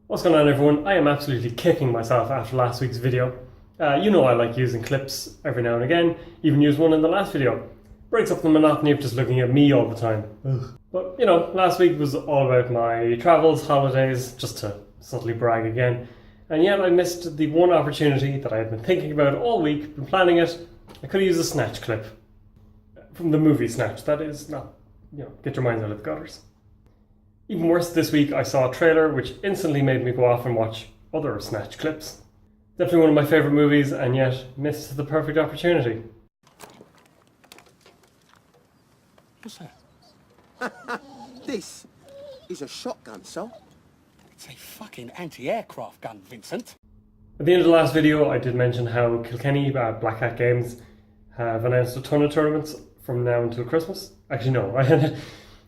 What's going on, everyone? I am absolutely kicking myself after last week's video. You know I like using clips every now and again, even used one in the last video. Breaks up the monotony of just looking at me all the time. Ugh. But you know, last week was all about my travels, holidays, just to subtly brag again. And yet I missed the one opportunity that I had been thinking about all week, been planning it. I could have used a Snatch clip. From the movie Snatch, that is. Not, get your minds out of the gutters. Even worse, this week I saw a trailer which instantly made me go off and watch other Snatch clips. Definitely one of my favourite movies, and yet missed the perfect opportunity. What's that? This is a shotgun, sir. It's a fucking anti-aircraft gun, Vincent. At the end of the last video, I did mention how Kilkenny Black Hat Games have announced a ton of tournaments from now until Christmas. Actually, no.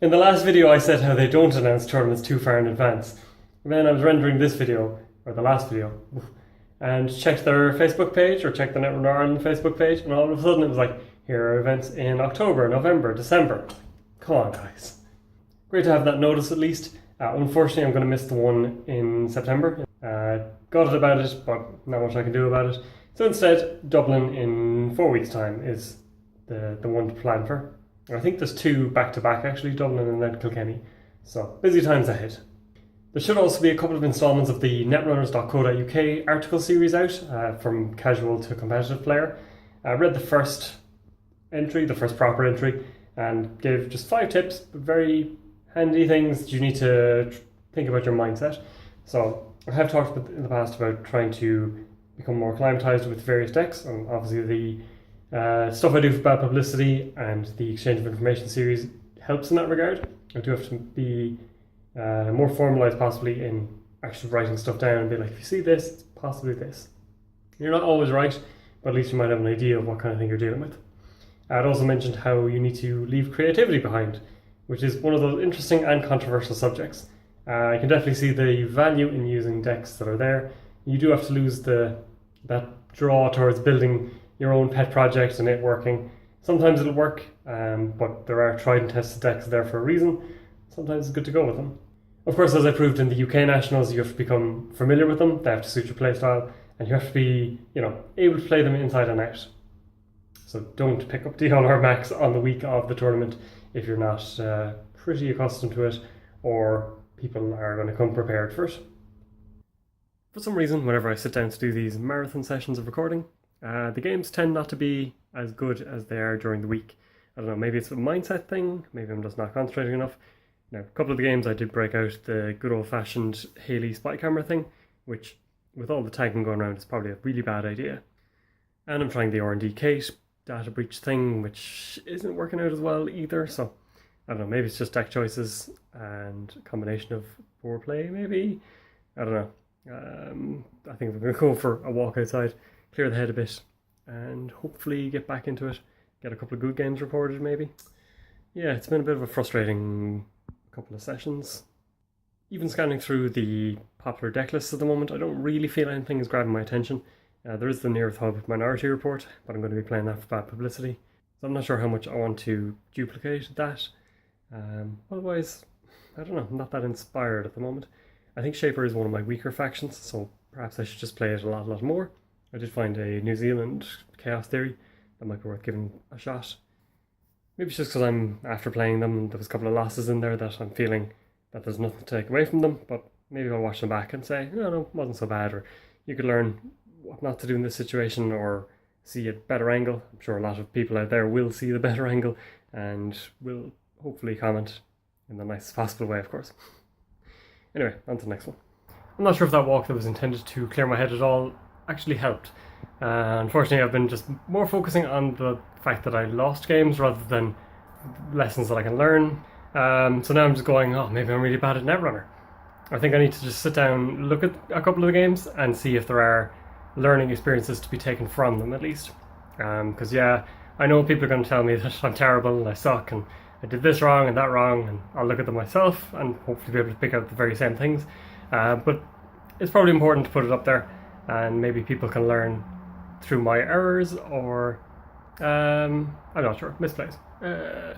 In the last video, I said how they don't announce tournaments too far in advance. And then I was rendering this video, or the last video, and checked their Facebook page, or checked the Netrunner Ireland Facebook page, and all of a sudden it was like, here are events in October, November, December. Come on, guys. Great to have that notice at least. Unfortunately, I'm going to miss the one in September. Got it about it, but not much I can do about it. So instead, Dublin in 4 weeks' time is the one to plan for. I think there's two back-to-back actually, Dublin and then Kilkenny. So, busy times ahead. There should also be a couple of instalments of the netrunners.co.uk article series out, from casual to competitive player. I read the first entry, the first proper entry, and gave just 5 tips, but very handy things that you need to think about your mindset. So, I have talked in the past about trying to become more acclimatized with various decks, and obviously the stuff I do for bad publicity and the exchange of information series helps in that regard. I do have to be more formalized possibly in actually writing stuff down and be like, if you see this, it's possibly this. You're not always right, but at least you might have an idea of what kind of thing you're dealing with. I'd also mentioned how you need to leave creativity behind, which is one of those interesting and controversial subjects. I can definitely see the value in using decks that are there. You do have to lose that draw towards building your own pet project and it working. Sometimes it'll work, but there are tried and tested decks there for a reason. Sometimes it's good to go with them. Of course, as I proved in the UK Nationals, you have to become familiar with them. They have to suit your playstyle, and you have to be, able to play them inside and out. So don't pick up DLR Max on the week of the tournament if you're not pretty accustomed to it, or people are going to come prepared for it. For some reason, whenever I sit down to do these marathon sessions of recording, the games tend not to be as good as they are during the week. I don't know, maybe it's a mindset thing, maybe I'm just not concentrating enough. Now, a couple of the games I did break out the good old-fashioned Haley spy camera thing, which, with all the tagging going around, is probably a really bad idea. And I'm trying the R&D Kate data breach thing, which isn't working out as well either, so I don't know, maybe it's just deck choices and a combination of foreplay, maybe? I don't know. I think we're going to go for a walk outside, clear the head a bit, and hopefully get back into it, get a couple of good games recorded maybe. Yeah, it's been a bit of a frustrating couple of sessions. Even scanning through the popular deck lists at the moment, I don't really feel anything is grabbing my attention. There is the Nearth Hub Minority Report, but I'm going to be playing that for bad publicity, so I'm not sure how much I want to duplicate that. Otherwise, I don't know, I'm not that inspired at the moment. I think SHAPER is one of my weaker factions, so perhaps I should just play it a lot more. I did find a New Zealand Chaos Theory that might be worth giving a shot. Maybe it's just because I'm after playing them and there was a couple of losses in there that I'm feeling that there's nothing to take away from them, but maybe I'll watch them back and say, no, it wasn't so bad, or you could learn what not to do in this situation or see a better angle. I'm sure a lot of people out there will see the better angle and will hopefully comment in the nicest possible way, of course. Anyway, on to the next one. I'm not sure if that walk that was intended to clear my head at all actually helped. Unfortunately, I've been just more focusing on the fact that I lost games rather than lessons that I can learn. So now I'm just going, maybe I'm really bad at Netrunner. I think I need to just sit down, look at a couple of the games and see if there are learning experiences to be taken from them at least. Because I know people are going to tell me that I'm terrible and I suck and I did this wrong and that wrong, and I'll look at them myself and hopefully be able to pick out the very same things. But it's probably important to put it up there, and maybe people can learn through my errors or, I'm not sure, misplays. Well,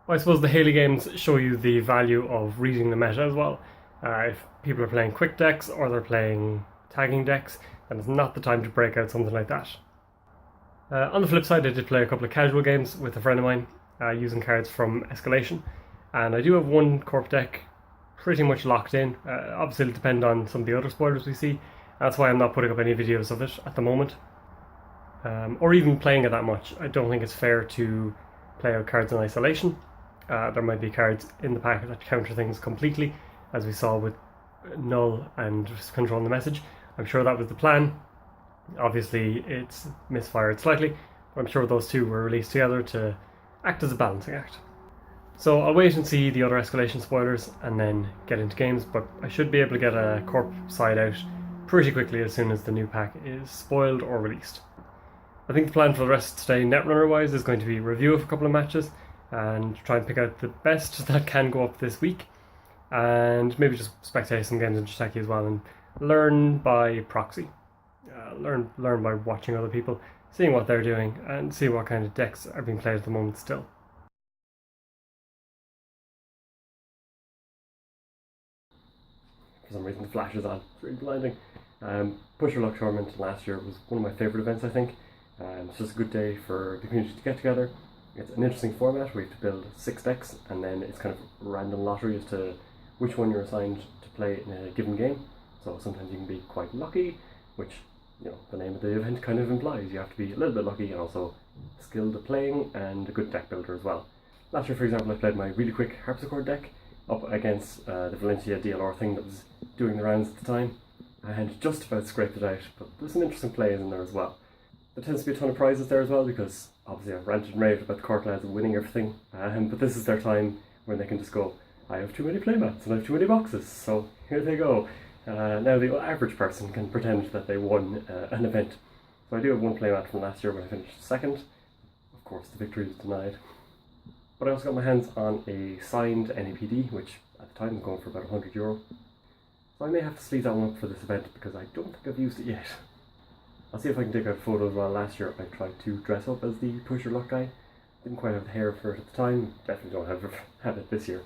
I suppose the Haley games show you the value of reading the meta as well. If people are playing quick decks or they're playing tagging decks, then it's not the time to break out something like that. On the flip side, I did play a couple of casual games with a friend of mine using cards from Escalation, and I do have one corp deck pretty much locked in. Obviously it'll depend on some of the other spoilers we see. That's why I'm not putting up any videos of it at the moment, or even playing it that much. I don't think it's fair to play out cards in isolation. There might be cards in the pack that counter things completely, as we saw with Null and Controlling the Message. I'm sure that was the plan. Obviously it's misfired slightly, but I'm sure those two were released together to act as a balancing act. So I'll wait and see the other Escalation spoilers and then get into games, but I should be able to get a corp side out pretty quickly as soon as the new pack is spoiled or released. I think the plan for the rest of today, Netrunner wise, is going to be review of a couple of matches and try and pick out the best that can go up this week, and maybe just spectate some games in Jiteki as well and learn by proxy. Learn by watching other people, seeing what they're doing, and see what kind of decks are being played at the moment still. For some reason the flash is on, it's really blinding. Pusher Luck Tournament last year was one of my favourite events, I think. It's just a good day for the community to get together. It's an interesting format where you have to build 6 decks, and then it's kind of random lottery as to which one you're assigned to play in a given game. So sometimes you can be quite lucky, which, you know, the name of the event kind of implies. You have to be a little bit lucky and also skilled at playing and a good deck builder as well. Last year, for example, I played my really quick harpsichord deck up against the Valencia DLR thing that was doing the rounds at the time, and just about scraped it out, but there's some interesting plays in there as well. There tends to be a ton of prizes there as well, because obviously I've ranted and raved about the court lads winning everything, but this is their time when they can just go, I have too many playmats and I have too many boxes, so here they go. Now the average person can pretend that they won an event. So I do have one playmat from last year when I finished second. Of course the victory was denied. But I also got my hands on a signed NAPD, which at the time was going for about €100. So I may have to sleeve that one up for this event because I don't think I've used it yet. I'll see if I can take out photos. Well, last year I tried to dress up as the Pusher Luck guy. Didn't quite have the hair for it at the time, definitely don't have it this year.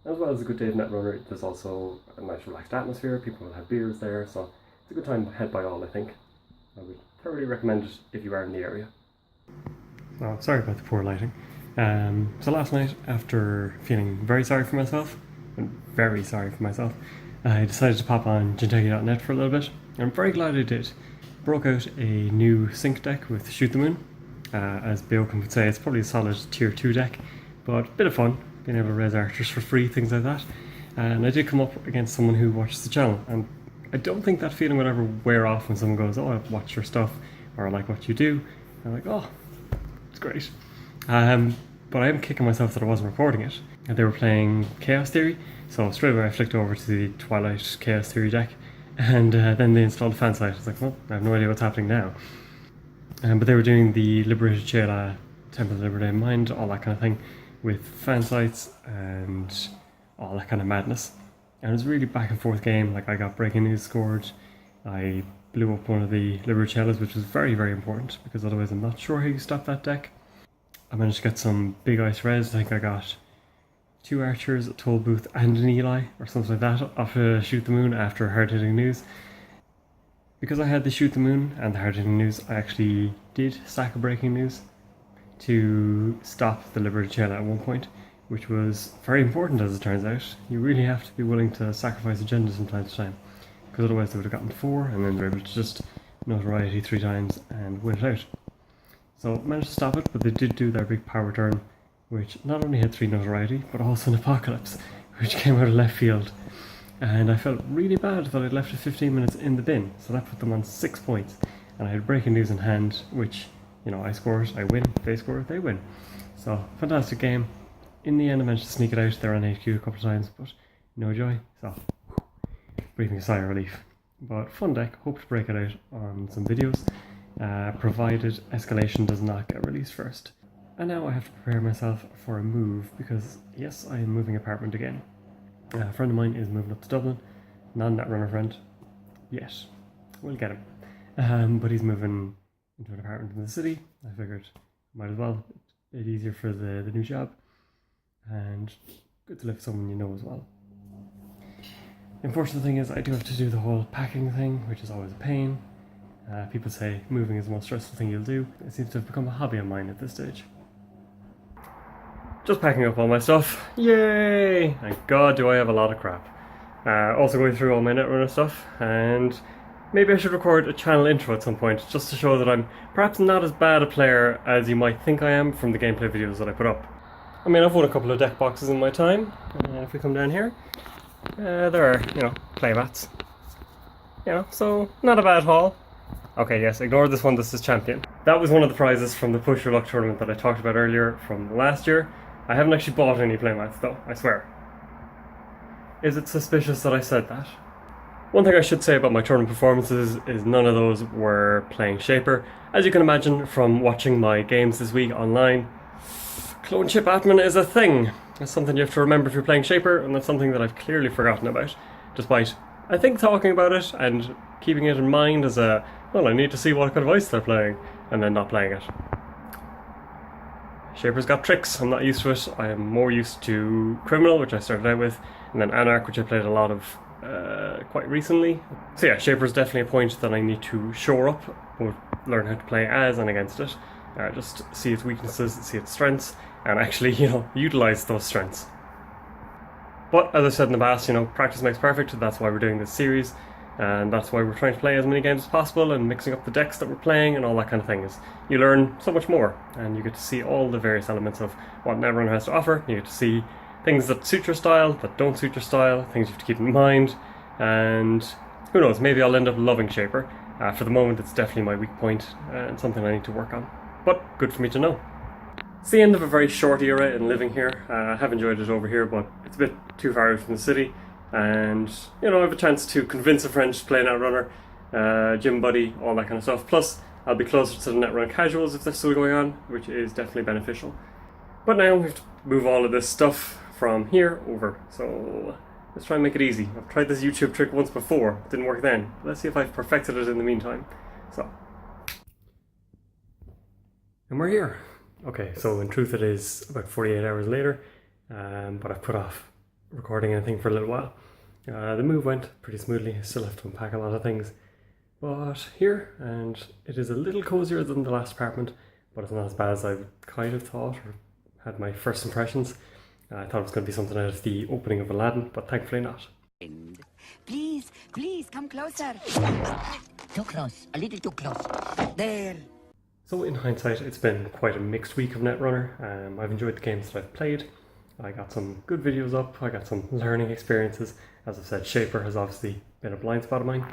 As well as a good day of Netrunner, there's also a nice relaxed atmosphere, people will have beers there, so it's a good time had by all, I think. I would thoroughly recommend it if you are in the area. Oh, sorry about the poor lighting. So last night, after feeling very sorry for myself, I decided to pop on Jiteki.net for a little bit. I'm very glad I did. Broke out a new sync deck with Shoot the Moon. As Beokan would say, it's probably a solid tier 2 deck, but a bit of fun, being able to raise archers for free, things like that. And I did come up against someone who watches the channel, and I don't think that feeling would ever wear off when someone goes, oh, I watch your stuff, or I like what you do. I'm like, oh, it's great. But I am kicking myself that I wasn't recording it. They were playing Chaos Theory, so straight away I flicked over to the Twilight Chaos Theory deck, and then they installed a fan site. I was like, well, I have no idea what's happening now. But they were doing the Liberated Chela, Temple of Liberty and Mind, all that kind of thing, with fan sites and all that kind of madness. And it was a really back and forth game. Like, I got breaking news scored, I blew up one of the Liberated Chelas, which was very, very important, because otherwise I'm not sure how you stop that deck. I managed to get some big ice res. I think I got 2 archers, a toll booth and an Eli, or something like that, off a Shoot the Moon after hard hitting news. Because I had the Shoot the Moon and the hard hitting news, I actually did sack a breaking news to stop the Liberated Chela at one point, which was very important as it turns out. You really have to be willing to sacrifice agendas from time to time, because otherwise they would have gotten 4 and then they were able to just notoriety 3 times and win it out. So managed to stop it, but they did do their big power turn, which not only had 3 notoriety, but also an apocalypse, which came out of left field. And I felt really bad that I'd left it 15 minutes in the bin, so that put them on 6 points. And I had breaking news in hand, which, you know, I score it, I win, they score it, they win. So, fantastic game. In the end I managed to sneak it out there on HQ a couple of times, but no joy, so breathing a sigh of relief. But fun deck, hope to break it out on some videos, provided Escalation does not get released first. And now I have to prepare myself for a move, because yes, I am moving apartment again. A friend of mine is moving up to Dublin, not a Netrunner friend, yet. We'll get him. But he's moving into an apartment in the city. I figured might as well, a bit easier for the new job, and good to live with someone you know as well. The unfortunate thing is I do have to do the whole packing thing, which is always a pain. People say moving is the most stressful thing you'll do. It seems to have become a hobby of mine at this stage. Just packing up all my stuff. Yay! Thank God do I have a lot of crap. Also going through all my Netrunner stuff, and maybe I should record a channel intro at some point, just to show that I'm perhaps not as bad a player as you might think I am from the gameplay videos that I put up. I mean, I've won a couple of deck boxes in my time. If we come down here, there are, playmats. So not a bad haul. Okay, yes, ignore this one, this is Champion. That was one of the prizes from the Push Your Luck tournament that I talked about earlier from last year. I haven't actually bought any playmats though, I swear. Is it suspicious that I said that? One thing I should say about my tournament performances is none of those were playing Shaper. As you can imagine from watching my games this week online, clone chip admin is a thing. It's something you have to remember if you're playing Shaper, and that's something that I've clearly forgotten about, despite, I think, talking about it and keeping it in mind as a, well, I need to see what kind of ice they're playing, and then not playing it. Shaper's got tricks, I'm not used to it. I am more used to Criminal, which I started out with, and then Anarch, which I played a lot of quite recently. So yeah, Shaper's definitely a point that I need to shore up, or learn how to play as and against it. Just see its weaknesses, see its strengths, and actually, utilize those strengths. But as I said in the past, practice makes perfect. That's why we're doing this series, and that's why we're trying to play as many games as possible and mixing up the decks that we're playing and all that kind of thing. Is you learn so much more, and you get to see all the various elements of what Netrunner has to offer. You get to see things that suit your style, that don't suit your style, things you have to keep in mind, and who knows, maybe I'll end up loving Shaper. For the moment, it's definitely my weak point and something I need to work on. But good for me to know. It's the end of a very short era in living here. I have enjoyed it over here, but it's a bit too far out from the city. And, I have a chance to convince a friend to play Netrunner, gym buddy, all that kind of stuff. Plus, I'll be closer to the Netrunner casuals if they're still going on, which is definitely beneficial. But now we have to move all of this stuff from here over. So let's try and make it easy. I've tried this YouTube trick once before. It didn't work then. Let's see if I've perfected it in the meantime. So. And we're here. Okay, so in truth it is about 48 hours later, but I've put off recording anything for a little while. The move went pretty smoothly. I still have to unpack a lot of things, but here, and it is a little cozier than the last apartment, but it's not as bad as I kind of thought or had my first impressions. I thought it was going to be something out of the opening of Aladdin, but thankfully not. Please, come closer. Too close, a little too close. There. So in hindsight, it's been quite a mixed week of Netrunner. I've enjoyed the games that I've played. I got some good videos up, I got some learning experiences. As I've said, Shaper has obviously been a blind spot of mine.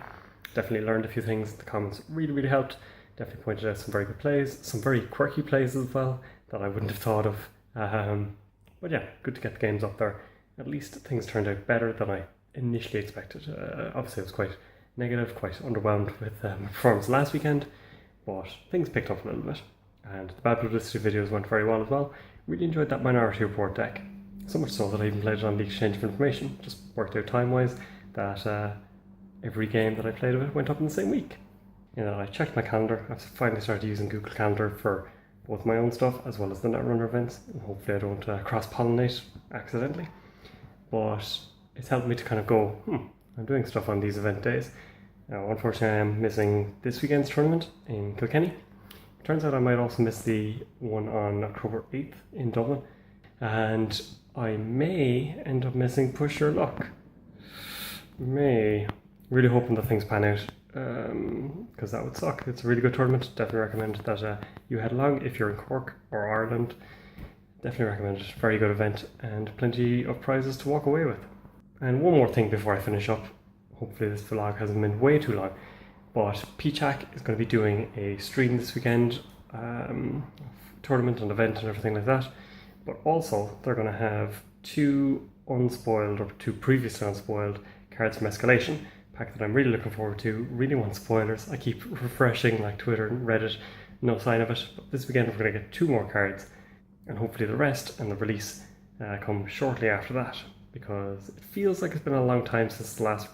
Definitely learned a few things. The comments really helped. Definitely pointed out some very good plays, some very quirky plays as well that I wouldn't have thought of. But yeah, good to get the games up there. At least things turned out better than I initially expected. Obviously I was quite negative, quite underwhelmed with my performance last weekend, but things picked up a little bit. And the bad publicity videos went very well as well. Really enjoyed that Minority Report deck. So much so that I even played it on the Exchange of Information. Just worked out time-wise that every game that I played of it went up in the same week. I checked my calendar. I've finally started using Google Calendar for both my own stuff as well as the Netrunner events. And hopefully I don't cross-pollinate accidentally. But it's helped me to kind of go, I'm doing stuff on these event days. Now, unfortunately, I am missing this weekend's tournament in Kilkenny. Turns out I might also miss the one on October 8th in Dublin. And I may end up missing Push Your Luck. Really hoping that things pan out, because that would suck. It's a really good tournament. Definitely recommend that you head along if you're in Cork or Ireland. Definitely recommend it. Very good event and plenty of prizes to walk away with. And one more thing before I finish up. Hopefully this vlog hasn't been way too long. But Peachak is going to be doing a stream this weekend, tournament and event and everything like that. But also they're going to have two unspoiled or two previously unspoiled cards from Escalation. Pack that I'm really looking forward to. Really want spoilers. I keep refreshing like Twitter and Reddit, no sign of it. But this weekend we're going to get two more cards, and hopefully the rest and the release come shortly after that, because it feels like it's been a long time since the last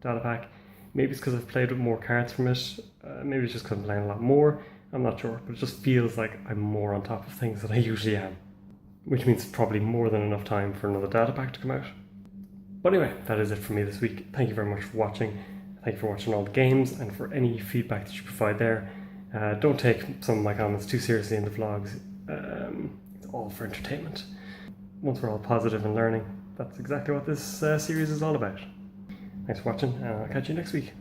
data pack. Maybe it's because I've played with more cards from it. Maybe it's just because I'm playing a lot more. I'm not sure, but it just feels like I'm more on top of things than I usually am, which means probably more than enough time for another data pack to come out. But anyway, that is it for me this week. Thank you very much for watching. Thank you for watching all the games and for any feedback that you provide there. Don't take some of my comments too seriously in the vlogs. It's all for entertainment. Once we're all positive and learning, that's exactly what this series is all about. Thanks for watching, and I'll catch you next week.